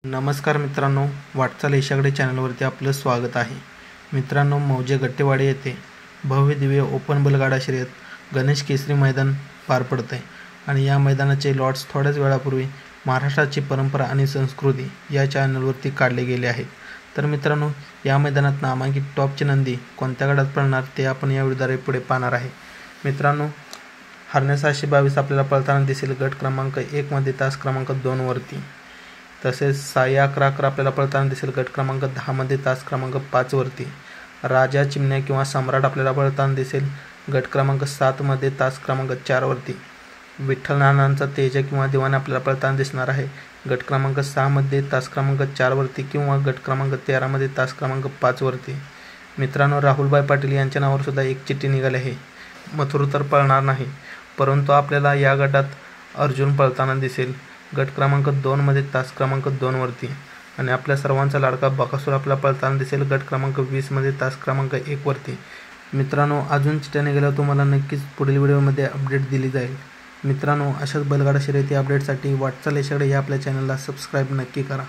नमस्कार मित्रांनो, वाटचाल यशाकडे चॅनलवरती आपलं स्वागत आहे. मित्रांनो, मौजे गट्टेवाडी येथे भव्य दिव्य ओपन बैलगाडा शर्यत गणेश केसरी मैदान पार पडत आहे आणि या मैदानाचे लॉट्स थोड्याच वेळापूर्वी महाराष्ट्राची परंपरा आणि संस्कृती या चॅनलवरती काढले गेले आहेत. तर मित्रांनो, या मैदानात नामांकित टॉपचे नंदी कोणत्या गटात पळणार ते आपण या व्हिडिओद्वारे पुढे पाहणार आहे. मित्रांनो, हरण्या 722 आपल्याला पळताना दिसेल गट क्रमांक 1 मध्ये तास क्रमांक 2 वरती. तसेच साई 11 आपल्याला पळताना दिसेल गट क्रमांक 10 मध्ये तास क्रमांक 5 वरती. राजा, चिमण्या किंवा सम्राट आपल्याला पळताना दिसेल गट क्रमांक 7 मध्ये तास क्रमांक 4 वरती. विठ्ठल नानांचा तेजा किंवा दिवाने आपल्याला पळताना दिसणार आहे गट क्रमांक 6 मध्ये तास क्रमांक 4 वरती किंवा गट क्रमांक 13 मध्ये तास क्रमांक 5 वरती. मित्रांनो, राहुलभाई पाटील यांच्या नावावर सुद्धा एक चिठ्ठी निघाली आहे. मथुर तर पळणार नाही, परंतु आपल्याला या गटात अर्जुन पळताना दिसेल गट क्रमांक 2 मध्ये तास क्रमांक 2 वरती. आणि आपल्या सर्वांचा लाडका बकासूर आपल्याला पळताना दिसेल गट क्रमांक 20 मध्ये तास क्रमांक 1 वरती. मित्रांनो, अजून चिठ्ठ्या निघाल्यावर तुम्हाला नक्कीच पुढील व्हिडिओमध्ये अपडेट दिली जाईल. मित्रांनो, अशाच बैलगाडा शर्यती अपडेटसाठी वाटचाल यशाकडे या आपल्या चॅनलला सबस्क्राईब नक्की करा.